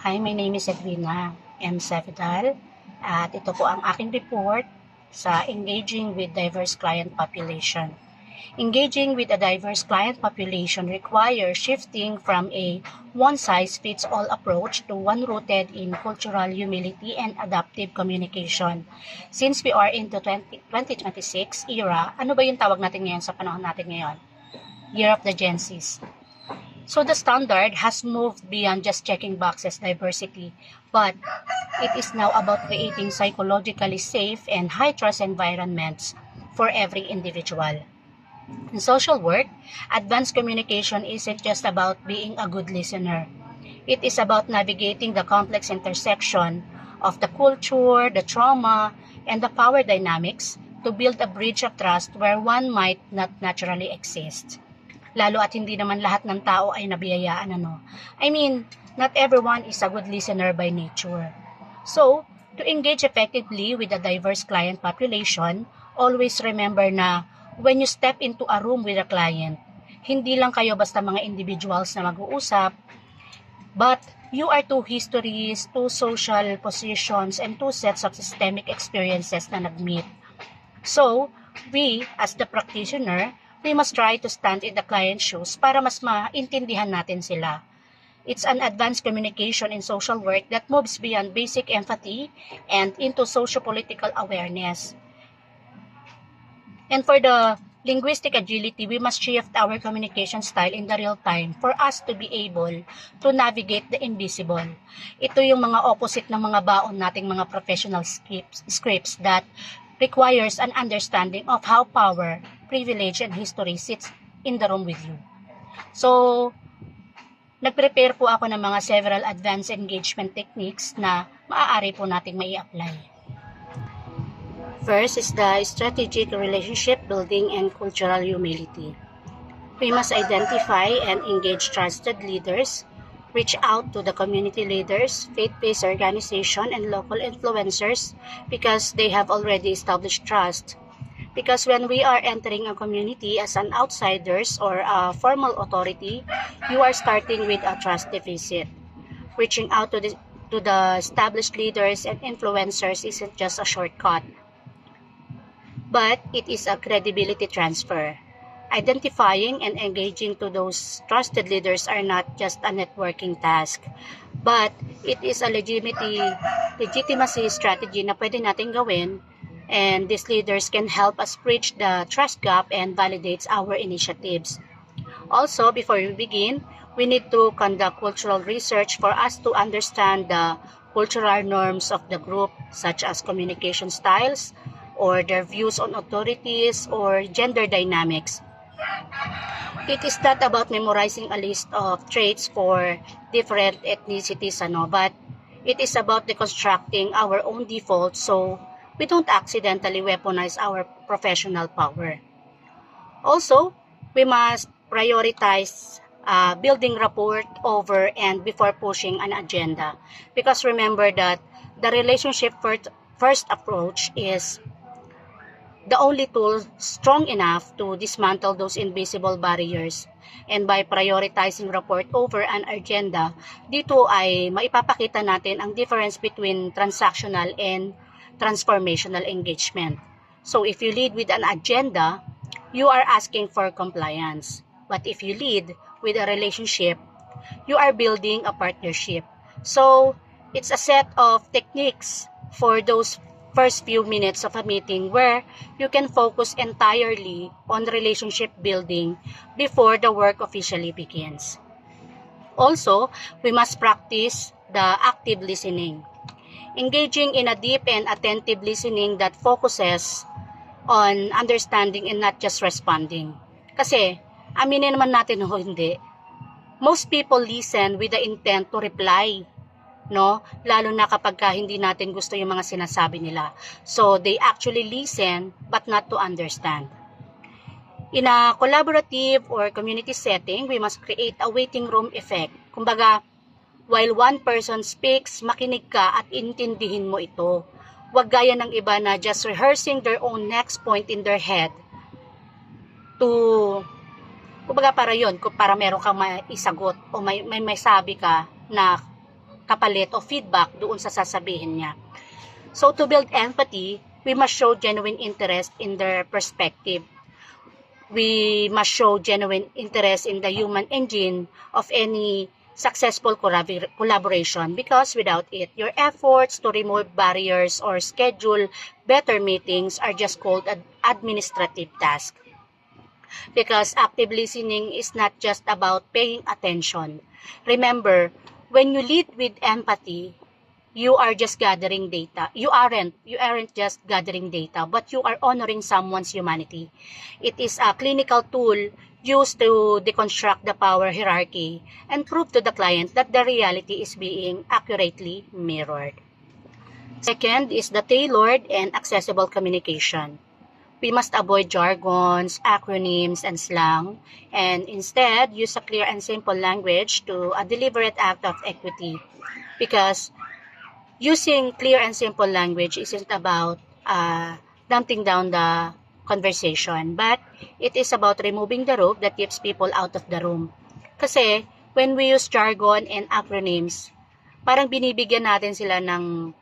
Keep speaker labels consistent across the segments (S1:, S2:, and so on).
S1: Hi, my name is Edwina M. Savidal at ito po ang aking report sa Engaging with Diverse Client Population. Engaging with a diverse client population requires shifting from a one-size-fits-all approach to one rooted in cultural humility and adaptive communication. Since we are into 2026 era, ano ba yung tawag natin ngayon sa panahon natin ngayon? Year of the Gen Zs. So the standard has moved beyond just checking boxes diversity, but it is now about creating psychologically safe and high-trust environments for every individual. In social work, advanced communication isn't just about being a good listener. It is about navigating the complex intersection of the culture, the trauma, and the power dynamics to build a bridge of trust where one might not naturally exist. Lalo at hindi naman lahat ng tao ay nabiyayaan, not everyone is a good listener by nature. So, to engage effectively with a diverse client population, always remember na when you step into a room with a client, hindi lang kayo basta mga individuals na mag-uusap, but you are two histories, two social positions, and two sets of systemic experiences na nag-meet. So, we, as the practitioner, we must try to stand in the client's shoes para mas maintindihan natin sila. It's an advanced communication in social work that moves beyond basic empathy and into socio-political awareness. And for the linguistic agility, we must shift our communication style in the real time for us to be able to navigate the invisible. Ito yung mga opposite ng mga baon nating mga professional scripts that requires an understanding of how power, privilege, and history sits in the room with you. So, nag-prepare po ako ng mga several advanced engagement techniques na maaari po nating mai-apply. First is the strategic relationship building and cultural humility. We must identify and engage trusted leaders, reach out to the community leaders, faith-based organization, and local influencers because they have already established trust. Because when we are entering a community as an outsiders or a formal authority, you are starting with a trust deficit. Reaching out to the established leaders and influencers isn't just a shortcut, but it is a credibility transfer. Identifying and engaging to those trusted leaders are not just a networking task, but it is a legitimacy strategy na pwede natin gawin, and these leaders can help us bridge the trust gap and validates our initiatives. Also, before we begin, we need to conduct cultural research for us to understand the cultural norms of the group, such as communication styles, or their views on authorities, or gender dynamics. It is not about memorizing a list of traits for different ethnicities, but it is about deconstructing our own defaults so we don't accidentally weaponize our professional power. Also, we must prioritize building rapport over and before pushing an agenda. Because remember that the relationship first approach is the only tool strong enough to dismantle those invisible barriers. And by prioritizing rapport over an agenda, dito ay maipapakita natin ang difference between transactional and transformational engagement. So if you lead with an agenda, you are asking for compliance. But if you lead with a relationship, you are building a partnership. So it's a set of techniques for those first few minutes of a meeting where you can focus entirely on relationship building before the work officially begins. Also, we must practice the active listening. Engaging in a deep and attentive listening that focuses on understanding and not just responding. Kasi, aminin naman natin o hindi, most people listen with the intent to reply, lalo na kapag hindi natin gusto yung mga sinasabi nila. So, they actually listen but not to understand. In a collaborative or community setting, we must create a waiting room effect. Kumbaga, while one person speaks, makinig ka at intindihin mo ito. Huwag gaya ng iba na just rehearsing their own next point in their head kumbaga para meron kang maisagot o may sabi ka na kapalit o feedback doon sa sasabihin niya. So to build empathy, we must show genuine interest in their perspective. We must show genuine interest in the human engine of any successful collaboration, because without it, your efforts to remove barriers or schedule better meetings are just called an administrative task. Because active listening is not just about paying attention. Remember, when you lead with empathy, you are just gathering data. You aren't just gathering data, but you are honoring someone's humanity. It is a clinical tool used to deconstruct the power hierarchy and prove to the client that the reality is being accurately mirrored. Second is the tailored and accessible communication. We must avoid jargons, acronyms, and slang, and instead use a clear and simple language to a deliberate act of equity. Because using clear and simple language isn't about dumping down the conversation, but it is about removing the rope that keeps people out of the room. Kasi when we use jargon and acronyms, parang binibigyan natin sila ng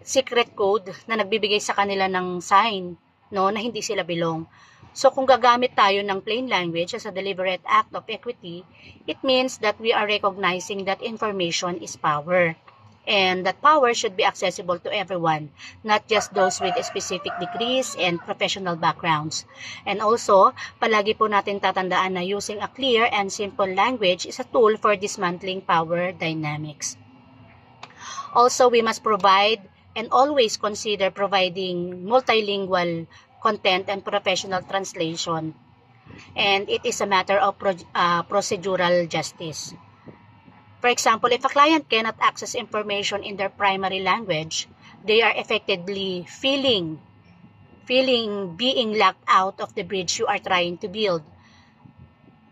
S1: secret code na nagbibigay sa kanila ng sign, no, na hindi sila belong. So kung gagamit tayo ng plain language as a deliberate act of equity, it means that we are recognizing that information is power. And that power should be accessible to everyone, not just those with specific degrees and professional backgrounds. And also, palagi po natin tatandaan na using a clear and simple language is a tool for dismantling power dynamics. Also, we must provide and always consider providing multilingual content and professional translation. And it is a matter of procedural justice. For example, if a client cannot access information in their primary language, they are effectively feeling being locked out of the bridge you are trying to build.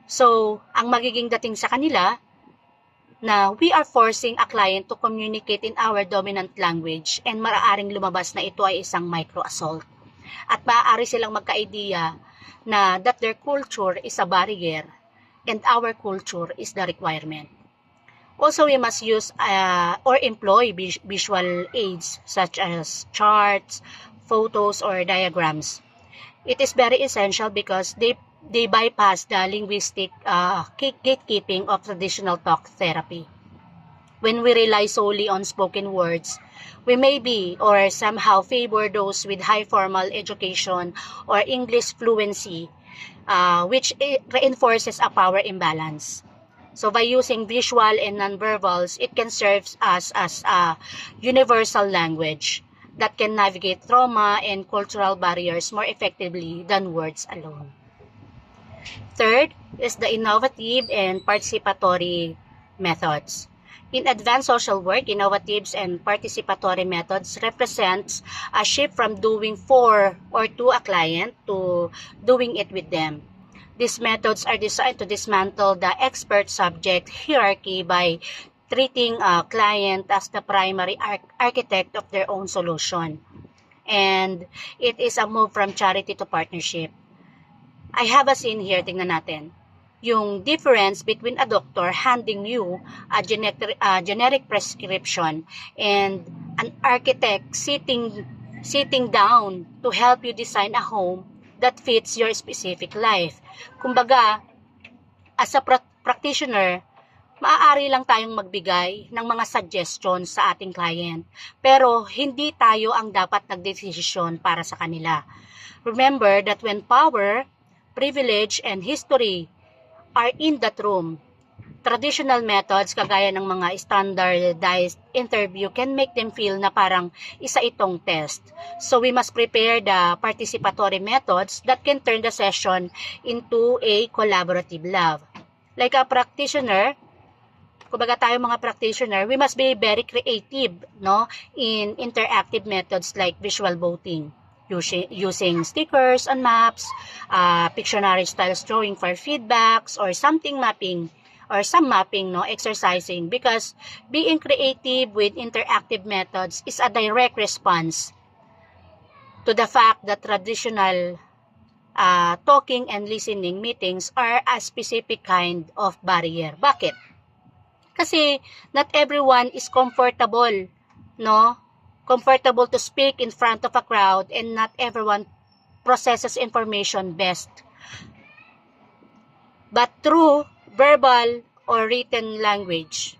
S1: So, ang magiging dating sa kanila, na we are forcing a client to communicate in our dominant language, and maaaring lumabas na ito ay isang micro-assault. At maaari silang magka-idea na that their culture is a barrier and our culture is the requirement. Also, we must use or employ visual aids such as charts, photos, or diagrams. It is very essential because they bypass the linguistic gatekeeping of traditional talk therapy. When we rely solely on spoken words, we may be or somehow favor those with high formal education or English fluency, which reinforces a power imbalance. So by using visual and nonverbals, it can serve us as a universal language that can navigate trauma and cultural barriers more effectively than words alone. Third is the innovative and participatory methods. In advanced social work, innovative and participatory methods represents a shift from doing for or to a client to doing it with them. These methods are designed to dismantle the expert-subject hierarchy by treating a client as the primary architect of their own solution. And it is a move from charity to partnership. I have a scene here, tingnan natin. Yung difference between a doctor handing you a generic prescription and an architect sitting down to help you design a home that fits your specific life. Kumbaga, as a practitioner, maaari lang tayong magbigay ng mga suggestions sa ating client, pero hindi tayo ang dapat nagdesisyon para sa kanila. Remember that when power, privilege, and history are in that room, traditional methods kagaya ng mga standardized interview can make them feel na parang isa itong test. So we must prepare the participatory methods that can turn the session into a collaborative lab. Like a practitioner, kumbaga tayo mga practitioner, we must be very creative, no, in interactive methods like visual voting, using stickers on maps, Pictionary style drawing for feedbacks, or some mapping, no, exercising, because being creative with interactive methods is a direct response to the fact that traditional talking and listening meetings are a specific kind of barrier. Bakit? Kasi not everyone is comfortable, no? Comfortable to speak in front of a crowd, and not everyone processes information best. But through verbal or written language,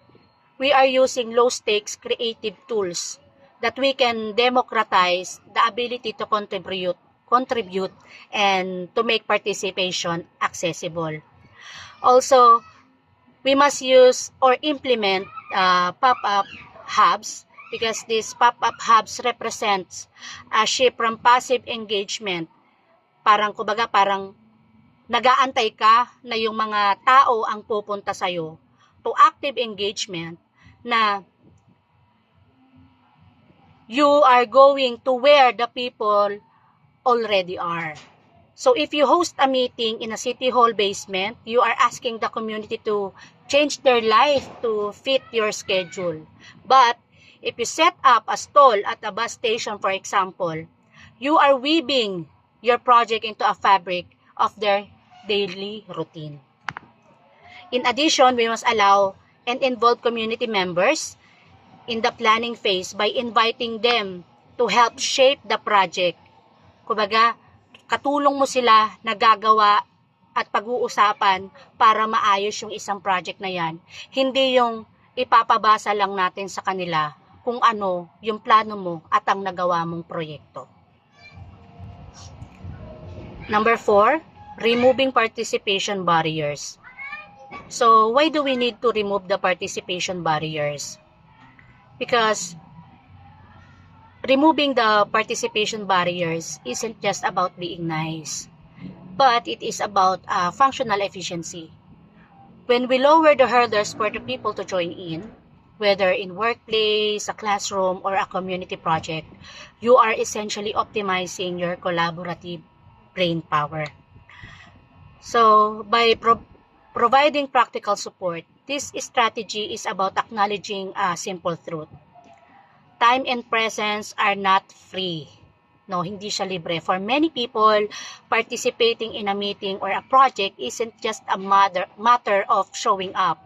S1: we are using low-stakes creative tools that we can democratize the ability to contribute and to make participation accessible. Also, we must use or implement pop-up hubs, because these pop-up hubs represents a shift from passive engagement. Parang nagaantay ka na yung mga tao ang pupunta sa'yo, to active engagement na you are going to where the people already are. So if you host a meeting in a city hall basement, you are asking the community to change their life to fit your schedule. But if you set up a stall at a bus station, for example, you are weaving your project into a fabric of their daily routine. In addition, we must allow and involve community members in the planning phase by inviting them to help shape the project. Kumbaga, katulong mo sila na gagawa at pag-uusapan para maayos yung isang project na yan. Hindi yung ipapabasa lang natin sa kanila kung ano yung plano mo at ang nagawa mong proyekto. Number 4, removing participation barriers. So, why do we need to remove the participation barriers? Because removing the participation barriers isn't just about being nice, but it is about functional efficiency. When we lower the hurdles for the people to join in, whether in workplace, a classroom, or a community project, you are essentially optimizing your collaborative brain power. So, by providing practical support, this strategy is about acknowledging a simple truth. Time and presence are not free. No, hindi siya libre. For many people, participating in a meeting or a project isn't just a matter of showing up.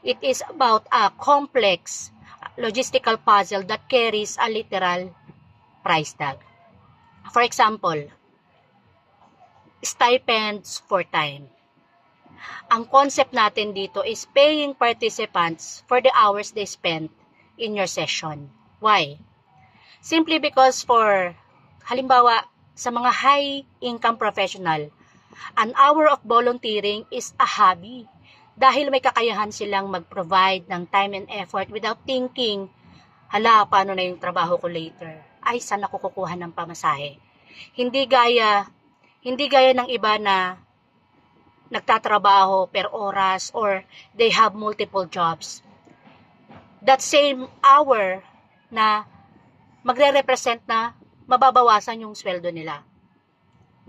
S1: It is about a complex logistical puzzle that carries a literal price tag. For example, stipends for time. Ang concept natin dito is paying participants for the hours they spent in your session. Why? Simply because halimbawa, sa mga high-income professional, an hour of volunteering is a hobby dahil may kakayahan silang mag-provide ng time and effort without thinking, hala, paano na yung trabaho ko later? Ay, saan ako kukuha ng pamasahe? Hindi gaya ng iba na nagtatrabaho per oras or they have multiple jobs. That same hour na magre-represent na mababawasan yung sweldo nila.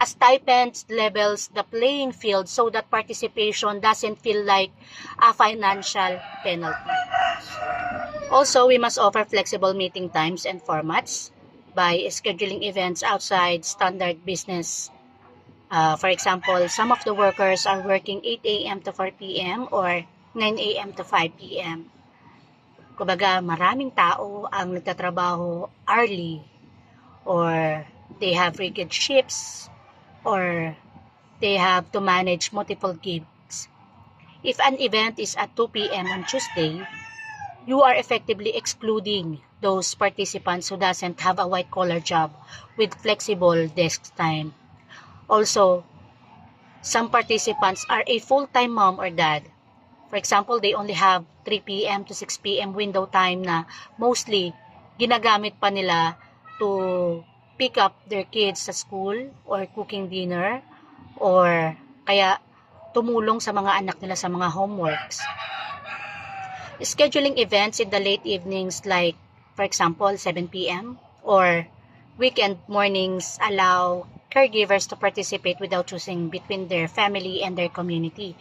S1: A stipend levels the playing field so that participation doesn't feel like a financial penalty. Also, we must offer flexible meeting times and formats by scheduling events outside standard business. For example, some of the workers are working 8 a.m. to 4 p.m. or 9 a.m. to 5 p.m. Kumbaga, maraming tao ang nagtatrabaho early, or they have rigid shifts, or they have to manage multiple gigs. If an event is at 2 p.m. on Tuesday, you are effectively excluding those participants who doesn't have a white-collar job with flexible desk time. Also, some participants are a full-time mom or dad. For example, they only have 3 p.m. to 6 p.m. window time na mostly ginagamit pa nila to pick up their kids sa school or cooking dinner, or kaya tumulong sa mga anak nila sa mga homeworks. Scheduling events in the late evenings like, for example, 7 p.m. or weekend mornings allow caregivers to participate without choosing between their family and their community.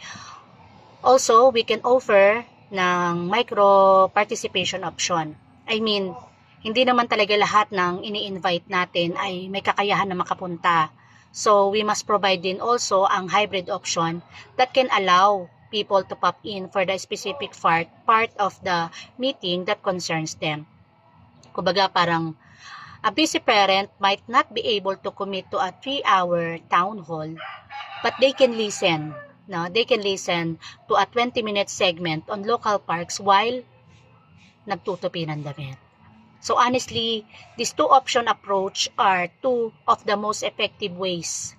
S1: Also, we can offer ng micro-participation option. I mean, hindi naman talaga lahat ng ini-invite natin ay may kakayahan na makapunta. So, we must provide din also ang hybrid option that can allow people to pop in for the specific part of the meeting that concerns them. Kumbaga parang a busy parent might not be able to commit to a 3-hour town hall, but they can listen. No, they can listen to a 20-minute segment on local parks while nagtutupi ng damit. So honestly, these two option approach are two of the most effective ways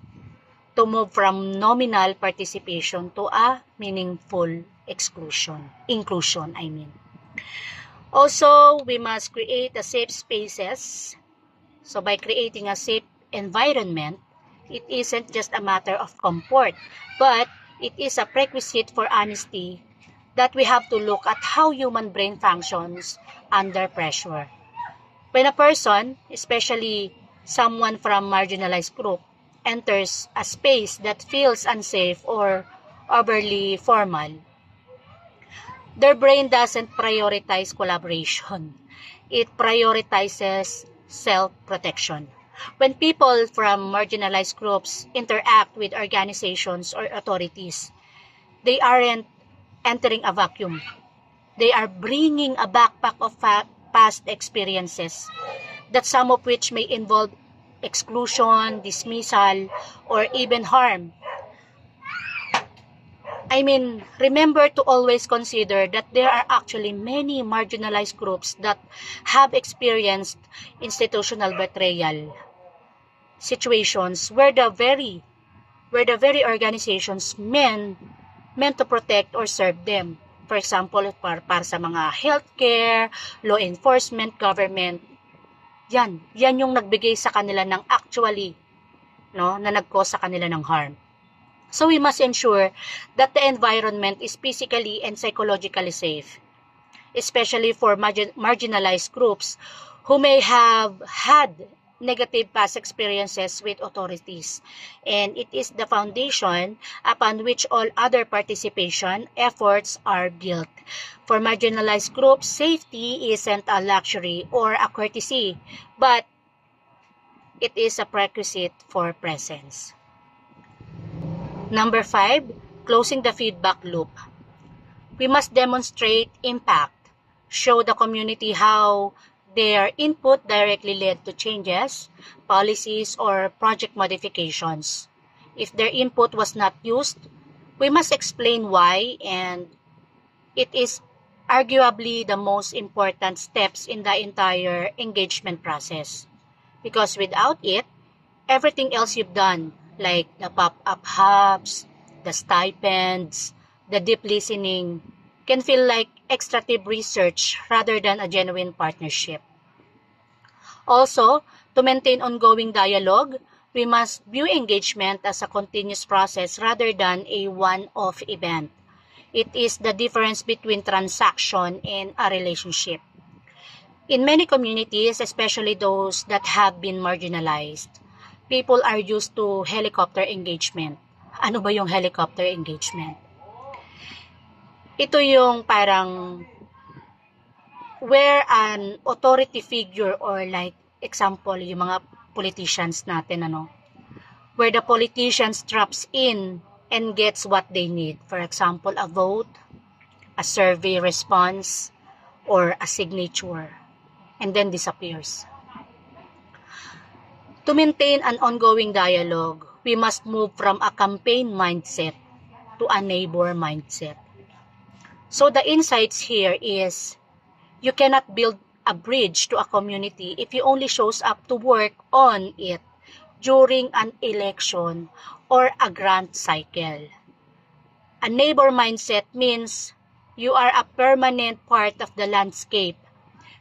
S1: to move from nominal participation to a meaningful inclusion. Also, we must create a safe spaces. So by creating a safe environment, it isn't just a matter of comfort, but it is a prerequisite for honesty that we have to look at how human brain functions under pressure. When a person, especially someone from marginalized group, enters a space that feels unsafe or overly formal, their brain doesn't prioritize collaboration. It prioritizes self-protection. When people from marginalized groups interact with organizations or authorities, they aren't entering a vacuum. They are bringing a backpack of past experiences, that some of which may involve exclusion, dismissal, or even harm. Remember to always consider that there are actually many marginalized groups that have experienced institutional betrayal situations where the very organizations meant to protect or serve them. For example, para sa mga healthcare, law enforcement, government, yan yung nagbigay sa kanila ng actually, na nag-cause sa kanila ng harm. So we must ensure that the environment is physically and psychologically safe, especially for marginalized groups who may have had negative past experiences with authorities. And it is the foundation upon which all other participation efforts are built. For marginalized groups, safety isn't a luxury or a courtesy, but it is a prerequisite for presence. Number 5, closing the feedback loop. We must demonstrate impact, show the community how their input directly led to changes, policies, or project modifications. If their input was not used, we must explain why, and it is arguably the most important steps in the entire engagement process. Because without it, everything else you've done, like the pop-up hubs, the stipends, the deep listening, can feel like extractive research rather than a genuine partnership. Also, to maintain ongoing dialogue, we must view engagement as a continuous process rather than a one-off event. It is the difference between transaction and a relationship. In many communities, especially those that have been marginalized, people are used to helicopter engagement. Ano ba yung helicopter engagement? Ito yung parang where an authority figure, or like example, yung mga politicians natin, where the politicians drops in and gets what they need. For example, a vote, a survey response, or a signature, and then disappears. To maintain an ongoing dialogue, we must move from a campaign mindset to a neighbor mindset. So the insights here is, you cannot build a bridge to a community if you only shows up to work on it during an election or a grant cycle. A neighbor mindset means you are a permanent part of the landscape,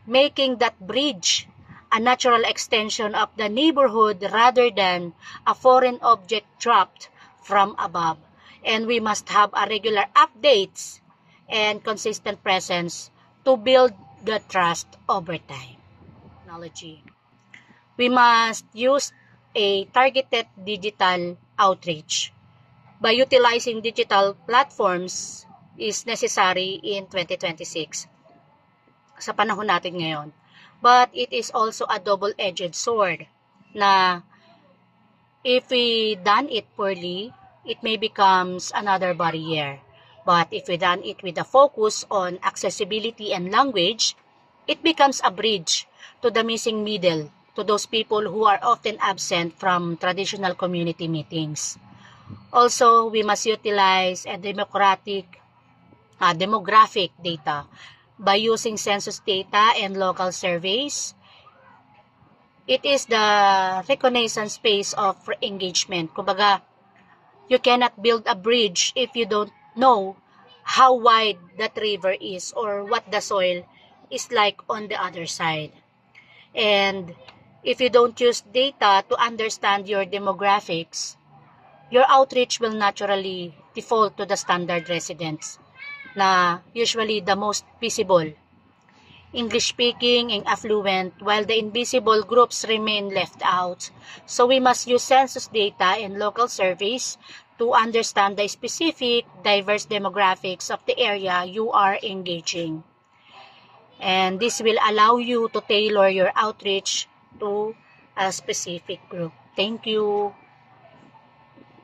S1: making that bridge a natural extension of the neighborhood rather than a foreign object dropped from above. And we must have a regular updates and consistent presence to build the trust over time. Technology. We must use a targeted digital outreach. By utilizing digital platforms is necessary in 2026 sa panahon natin ngayon. But it is also a double-edged sword na if we done it poorly, it may becomes another barrier. But if we done it with a focus on accessibility and language, it becomes a bridge to the missing middle, to those people who are often absent from traditional community meetings. Also, we must utilize a demographic data by using census data and local surveys. It is the reconnaissance phase of engagement. Kumbaga, you cannot build a bridge if you don't know how wide that river is or what the soil is like on the other side. And if you don't use data to understand your demographics, your outreach will naturally default to the standard residents na usually the most visible, English-speaking and affluent, while the invisible groups remain left out. So we must use census data and local surveys to understand the specific, diverse demographics of the area you are engaging. And this will allow you to tailor your outreach to a specific group. Thank you.